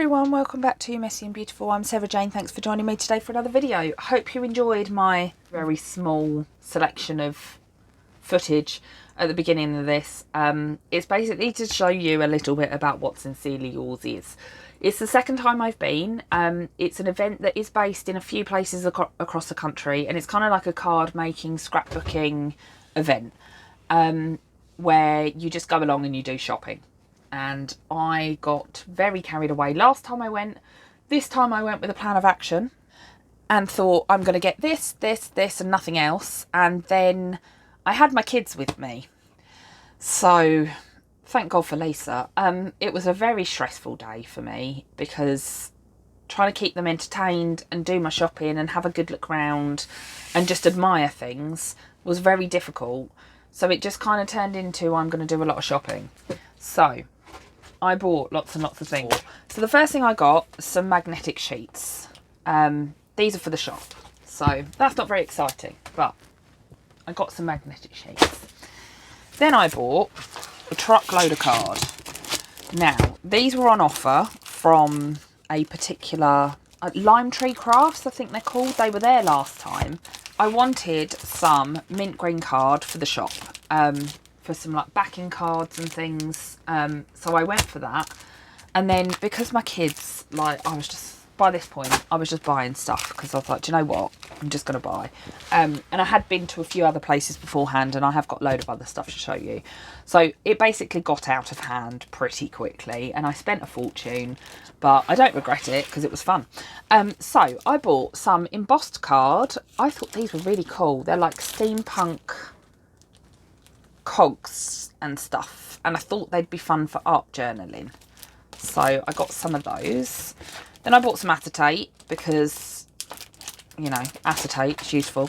everyone, welcome back to Messy and Beautiful. I'm Sarah Jane. Thanks for joining me today for another video. I hope you enjoyed my very small selection of footage at the beginning of this. It's basically to show you a little bit about what's Sincerely Yours is. It's the second time I've been. It's an event that is based in a few places across the country, and it's kind of like a card making, scrapbooking event where you just go along and you do shopping. And I got very carried away last time I went. This time I went with a plan of action and thought I'm going to get this and nothing else. And then I had my kids with me. So thank God for Lisa. It was a very stressful day for me because trying to keep them entertained and do my shopping and have a good look round and just admire things was very difficult. So it just kind of turned into I'm going to do a lot of shopping. So I bought lots and lots of things. So the first thing I got, some magnetic sheets. These are for the shop. So that's not very exciting, but I got some magnetic sheets. Then I bought a truckload of card. Now, these were on offer from a particular Lime Tree Crafts, I think they're called. They were there last time. I wanted some mint green card for the shop. For some like backing cards and things, so I went for that. And then because my kids, like, I was just, by this point I was just buying stuff because I was like, do you know what, I'm just gonna buy. And I had been to a few other places beforehand, and I have got a load of other stuff to show you. So it basically got out of hand pretty quickly and I spent a fortune, but I don't regret it because it was fun. So I bought some embossed card. I thought these were really cool. They're like steampunk cogs and stuff, and I thought they'd be fun for art journaling, so I got some of those. Then I bought some acetate because, you know, acetate is useful.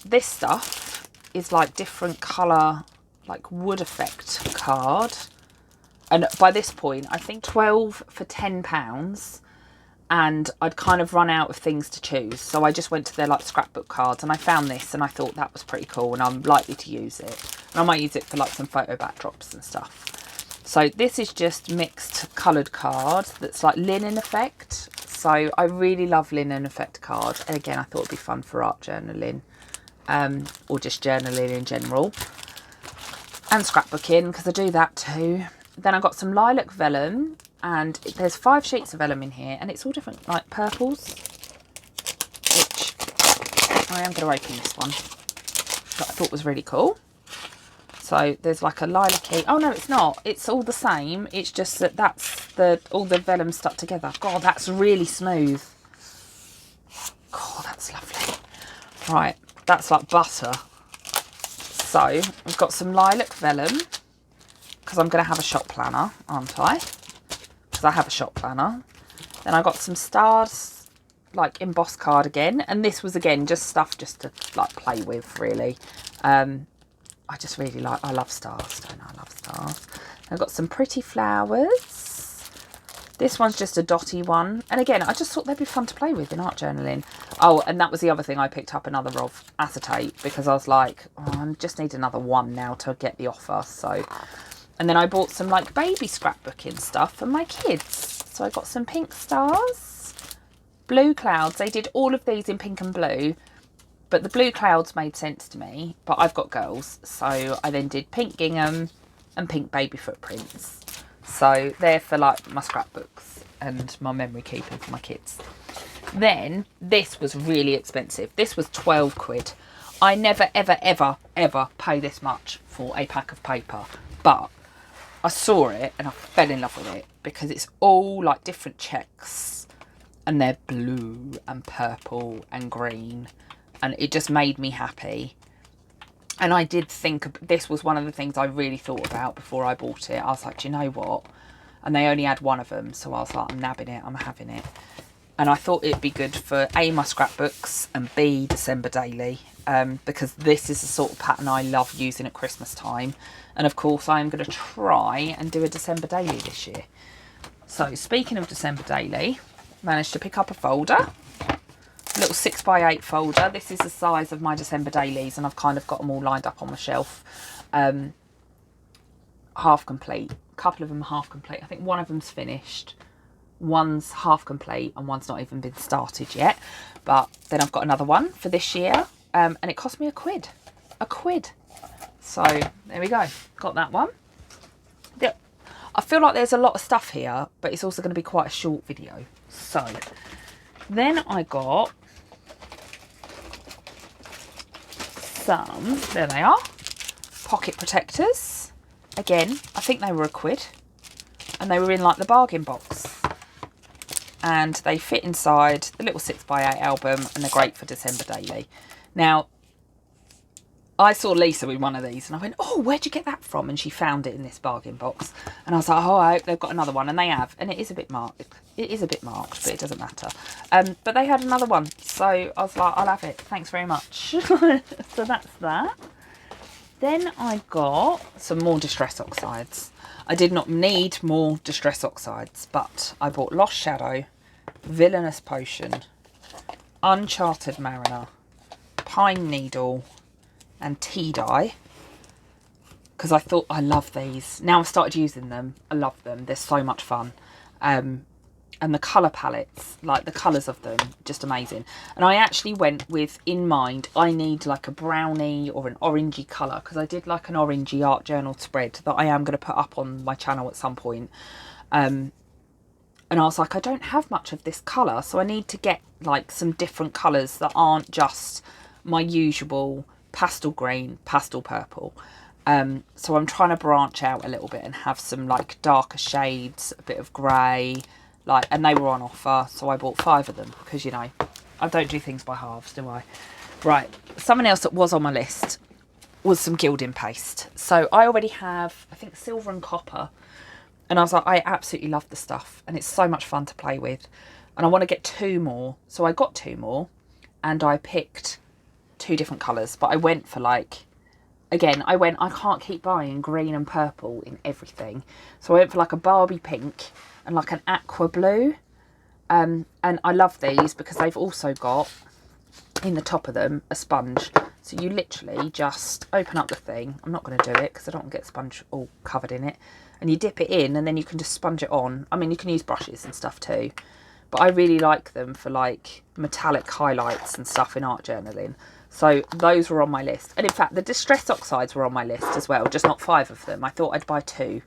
This stuff is like different colour, like wood effect card, and by this point I think 12 for £10, and I'd kind of run out of things to choose, so I just went to their like scrapbook cards and I found this and I thought that was pretty cool and I'm likely to use it, and I might use it for like some photo backdrops and stuff. So this is just mixed coloured card that's like linen effect, so I really love linen effect card, and again I thought it'd be fun for art journaling, or just journaling in general, and scrapbooking because I do that too. Then I got some lilac vellum, and there's 5 sheets of vellum in here, and it's all different like purples, which I am going to open this one, that I thought was really cool. So there's like a lilac-y, oh no it's not, it's all the same, it's just that that's all the vellum stuck together. God, that's really smooth. God, that's lovely. Right, that's like butter. So I've got some lilac vellum because I'm going to have a shop planner, aren't I? Because I have a shop planner. Then I got some stars, like embossed card again, and this was again just stuff just to like play with, really. I just really like, I love stars, don't I? I love stars. I've got some pretty flowers. This one's just a dotty one, and again I just thought they'd be fun to play with in art journaling. Oh, and that was the other thing, I picked up another of acetate because I was like, oh, I just need another one now to get the offer. So, and then I bought some like baby scrapbooking stuff for my kids. So I got some pink stars, blue clouds. They did all of these in pink and blue, but the blue clouds made sense to me, but I've got girls. So I then did pink gingham and pink baby footprints. So they're for like my scrapbooks and my memory keeping for my kids. Then this was really expensive. This was 12 quid. I never, ever, ever, ever pay this much for a pack of paper, but I saw it and I fell in love with it because it's all like different checks and they're blue and purple and green, and it just made me happy. And I did think this was one of the things I really thought about before I bought it. I was like, do you know what? And they only had one of them, so I was like, I'm nabbing it, I'm having it. And I thought it'd be good for A, my scrapbooks, and B, December daily, because this is the sort of pattern I love using at Christmas time. And of course I'm going to try and do a December daily this year. So speaking of December daily, managed to pick up a folder, a little 6x8 folder. This is the size of my December dailies, and I've kind of got them all lined up on my shelf. half complete. A couple of them are half complete. I think one of them's finished. One's half complete and one's not even been started yet. But then I've got another one for this year. And it cost me £1. £1. So there we go. Got that one. I feel like there's a lot of stuff here, but it's also going to be quite a short video. So then I got some, there they are, pocket protectors. Again, I think they were £1 and they were in like the bargain box. And they fit inside the little 6x8 album and they're great for December daily. Now, I saw Lisa with one of these and I went, oh, where'd you get that from? And she found it in this bargain box. And I was like, oh, I hope they've got another one. And they have. And it is a bit marked. It is a bit marked, but it doesn't matter. But they had another one. So I was like, I'll have it. Thanks very much. So that's that. Then I got some more Distress Oxides. I did not need more Distress Oxides, but I bought Lost Shadow, Villainous Potion, Uncharted Mariner, Pine Needle, and tea dye, because I thought I love these. Now I've started using them. I love them. They're so much fun. And the colour palettes, like the colours of them, just amazing. And I actually went with, in mind, I need like a brownie or an orangey colour, because I did like an orangey art journal spread that I am going to put up on my channel at some point. And I was like, I don't have much of this colour, so I need to get like some different colours that aren't just my usual pastel green, pastel purple. So I'm trying to branch out a little bit and have some like darker shades, a bit of grey, like, and they were on offer, so I bought 5 of them because, you know, I don't do things by halves, do I? Right, something else that was on my list was some gilding paste. So I already have, I think, silver and copper, and I was like, I absolutely love the stuff and it's so much fun to play with, and I want to get 2 more. So I got 2 more and I picked 2 different colours, but I went for like, again, I can't keep buying green and purple in everything. So I went for like a Barbie pink and like an aqua blue. And I love these because they've also got in the top of them a sponge. So you literally just open up the thing. I'm not going to do it because I don't want to get the sponge all covered in it. And you dip it in and then you can just sponge it on. I mean, you can use brushes and stuff too. But I really like them for like metallic highlights and stuff in art journaling. So those were on my list. And in fact, the Distress Oxides were on my list as well, just not 5 of them. I thought I'd buy 2.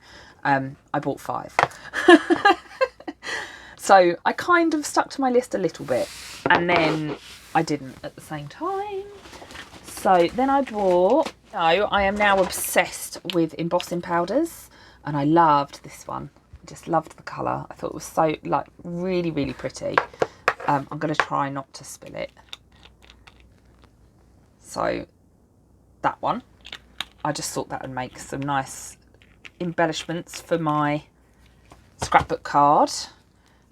I bought 5. So I kind of stuck to my list a little bit, and then I didn't at the same time. So then I bought, I am now obsessed with embossing powders, and I loved this one. I just loved the colour. I thought it was so, like, really, really pretty. I'm going to try not to spill it. So that one, I just thought that would make some nice embellishments for my scrapbook card.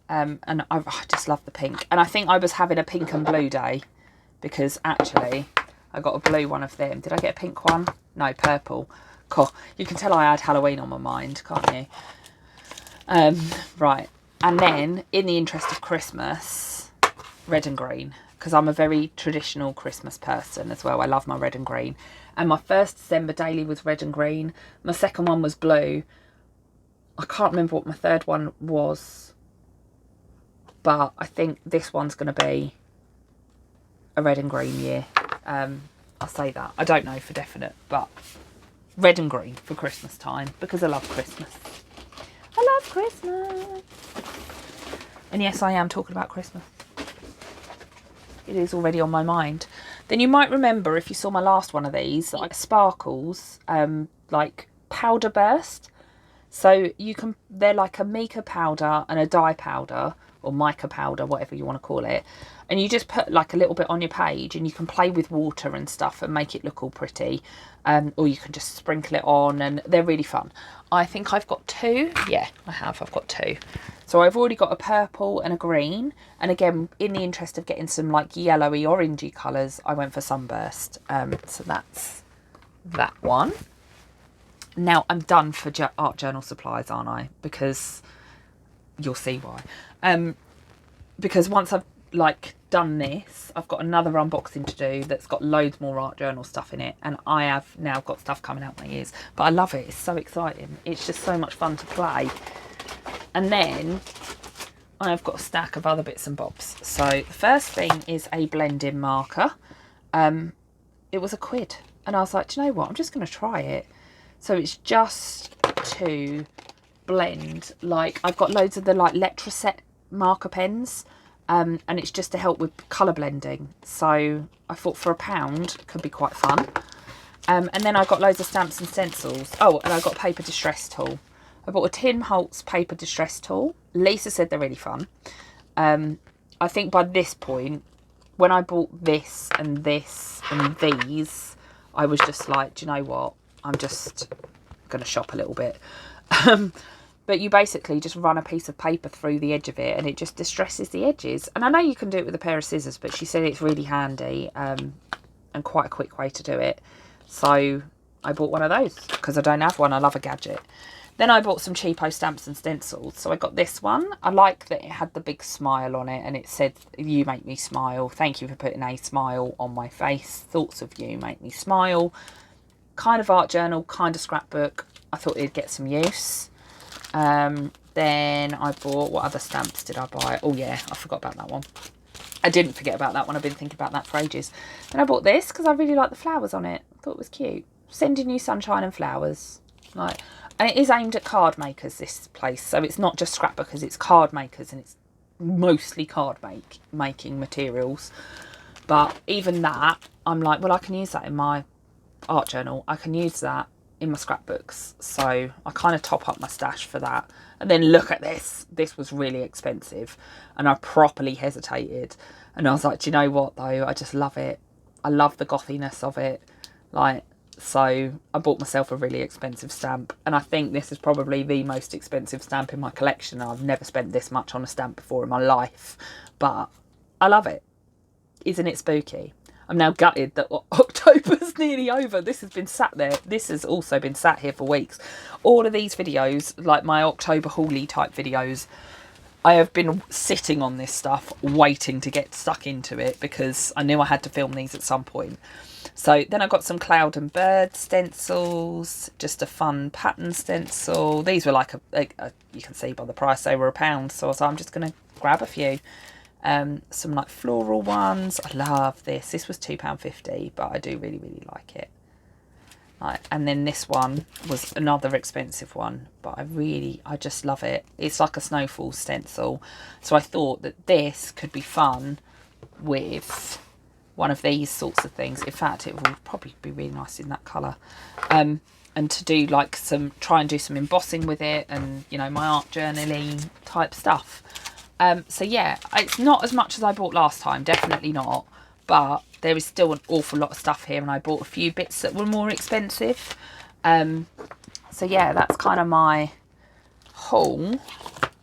And I just love the pink. And I think I was having a pink and blue day because actually I got a blue one of them. Did I get a pink one? No, purple. Cool. You can tell I had Halloween on my mind, can't you? Right. And then, in the interest of Christmas, red and green. Because I'm a very traditional Christmas person as well. I love my red and green. And my first December daily was red and green. My second one was blue. I can't remember what my third one was. But I think this one's going to be a red and green year. I'll say that. I don't know for definite, but red and green for Christmas time because I love Christmas. I love Christmas. And yes, I am talking about Christmas. It is already on my mind. Then you might remember, if you saw my last one of these, like sparkles, like powder burst. So you can, they're like a mica powder and a dye powder, or mica powder, whatever you want to call it. And you just put like a little bit on your page and you can play with water and stuff and make it look all pretty. Or you can just sprinkle it on, and they're really fun. I think I've got 2. Yeah, I have. I've got 2. So I've already got a purple and a green. And again, in the interest of getting some like yellowy, orangey colours, I went for Sunburst. So that's that one. Now I'm done for art journal supplies, aren't I? Because you'll see why. Because once I've like done this, I've got another unboxing to do that's got loads more art journal stuff in it, and I have now got stuff coming out my ears, but I love it. It's so exciting. It's just so much fun to play. And then I've got a stack of other bits and bobs. So the first thing is a blending marker. It was £1 and I was like, do you know what, I'm just going to try it. So it's just to blend, like I've got loads of the like Letraset marker pens, and it's just to help with colour blending. So I thought for £1 could be quite fun. And then I got loads of stamps and stencils. Oh, and I got a paper distress tool. I bought a Tim Holtz paper distress tool. Lisa said they're really fun. I think by this point, when I bought this and these, I was just like, do you know what? I'm just going to shop a little bit. But you basically just run a piece of paper through the edge of it and it just distresses the edges. And I know you can do it with a pair of scissors, but she said it's really handy and quite a quick way to do it. So I bought one of those because I don't have one. I love a gadget. Then I bought some cheapo stamps and stencils. So I got this one. I like that it had the big smile on it and it said, "You make me smile. Thank you for putting a smile on my face. Thoughts of you make me smile." Kind of art journal, kind of scrapbook. I thought it'd get some use. Then I bought, what other stamps did I buy? Oh yeah, I forgot about that one. I didn't forget about that one. I've been thinking about that for ages. Then I bought this because I really like the flowers on it. I thought it was cute. Sending you sunshine and flowers. Like, and it is aimed at card makers, this place. So it's not just scrapbookers, it's card makers, and it's mostly card making materials. But even that, I'm like, well, I can use that in my art journal. I can use that in my scrapbooks. So I kind of top up my stash for that. And then look at this. This was really expensive. And I properly hesitated. And I was like, do you know what, though? I just love it. I love the gothiness of it. Like, so I bought myself a really expensive stamp, and I think this is probably the most expensive stamp in my collection. I've never spent this much on a stamp before in my life, but I love it. Isn't it spooky? I'm now gutted that October's nearly over. This has been sat there. This has also been sat here for weeks. All of these videos, like my October hauly type videos, I have been sitting on this stuff waiting to get stuck into it because I knew I had to film these at some point. So then I got some cloud and bird stencils, just a fun pattern stencil. These were like you can see by the price, they were £1. So I was like, I'm just going to grab a few. Some like floral ones. I love this. This was £2.50, but I do really, really like it. And then this one was another expensive one, but I just love it. It's like a snowfall stencil. So I thought that this could be fun with one of these sorts of things. In fact, it will probably be really nice in that colour. And to do like try and do some embossing with it, and you know, my art journaling type stuff. So yeah, it's not as much as I bought last time, definitely not, but there is still an awful lot of stuff here, and I bought a few bits that were more expensive. So yeah, that's kind of my haul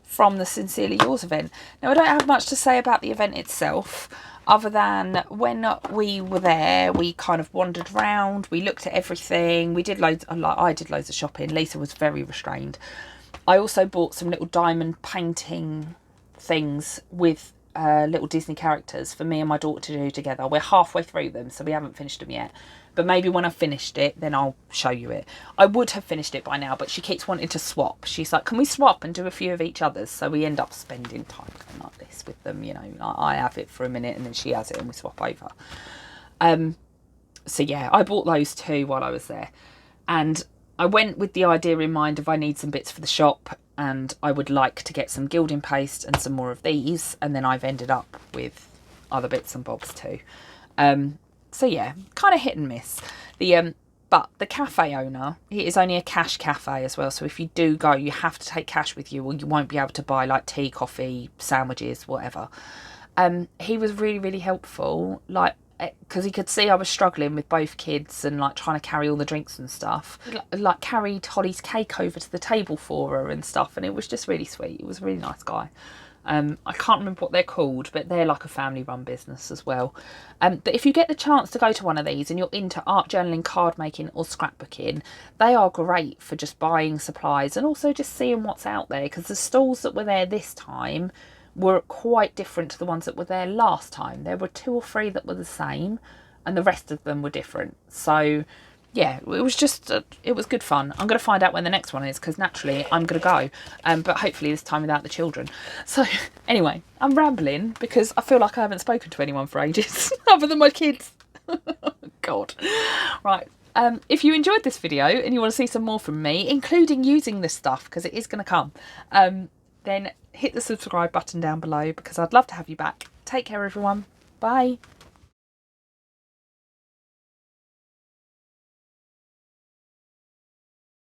from the Sincerely Yours event. Now, I don't have much to say about the event itself, other than when we were there, we kind of wandered around, we looked at everything, we did loads, I did loads of shopping. Lisa was very restrained. I also bought some little diamond painting things with little Disney characters for me and my daughter to do together. We're halfway through them, so we haven't finished them yet. But maybe when I've finished it, then I'll show you it. I would have finished it by now, but she keeps wanting to swap. She's like, can we swap and do a few of each other's? So we end up spending time going like this with them, you know. I have it for a minute and then she has it and we swap over. So yeah, I bought those too while I was there. And I went with the idea in mind of I need some bits for the shop, and I would like to get some gilding paste and some more of these, and then I've ended up with other bits and bobs too. So yeah, kind of hit and miss. But the cafe owner, it is only a cash cafe as well, so if you do go, you have to take cash with you, or you won't be able to buy like tea, coffee, sandwiches, whatever. He was really, really helpful, like, because he could see I was struggling with both kids and like trying to carry all the drinks and stuff. Like carried Holly's cake over to the table for her and stuff, and it was just really sweet. It was a really nice guy. I can't remember what they're called, but they're like a family run business as well. But if you get the chance to go to one of these and you're into art journaling, card making or scrapbooking, they are great for just buying supplies and also just seeing what's out there, because the stalls that were there this time were quite different to the ones that were there last time. There were 2 or 3 that were the same, and the rest of them were different. So yeah, it was just, it was good fun. I'm going to find out when the next one is, because naturally I'm going to go, but hopefully this time without the children. So anyway, I'm rambling because I feel like I haven't spoken to anyone for ages, other than my kids. God. Right. If you enjoyed this video and you want to see some more from me, including using this stuff, because it is going to come, then hit the subscribe button down below, because I'd love to have you back. Take care, everyone. Bye.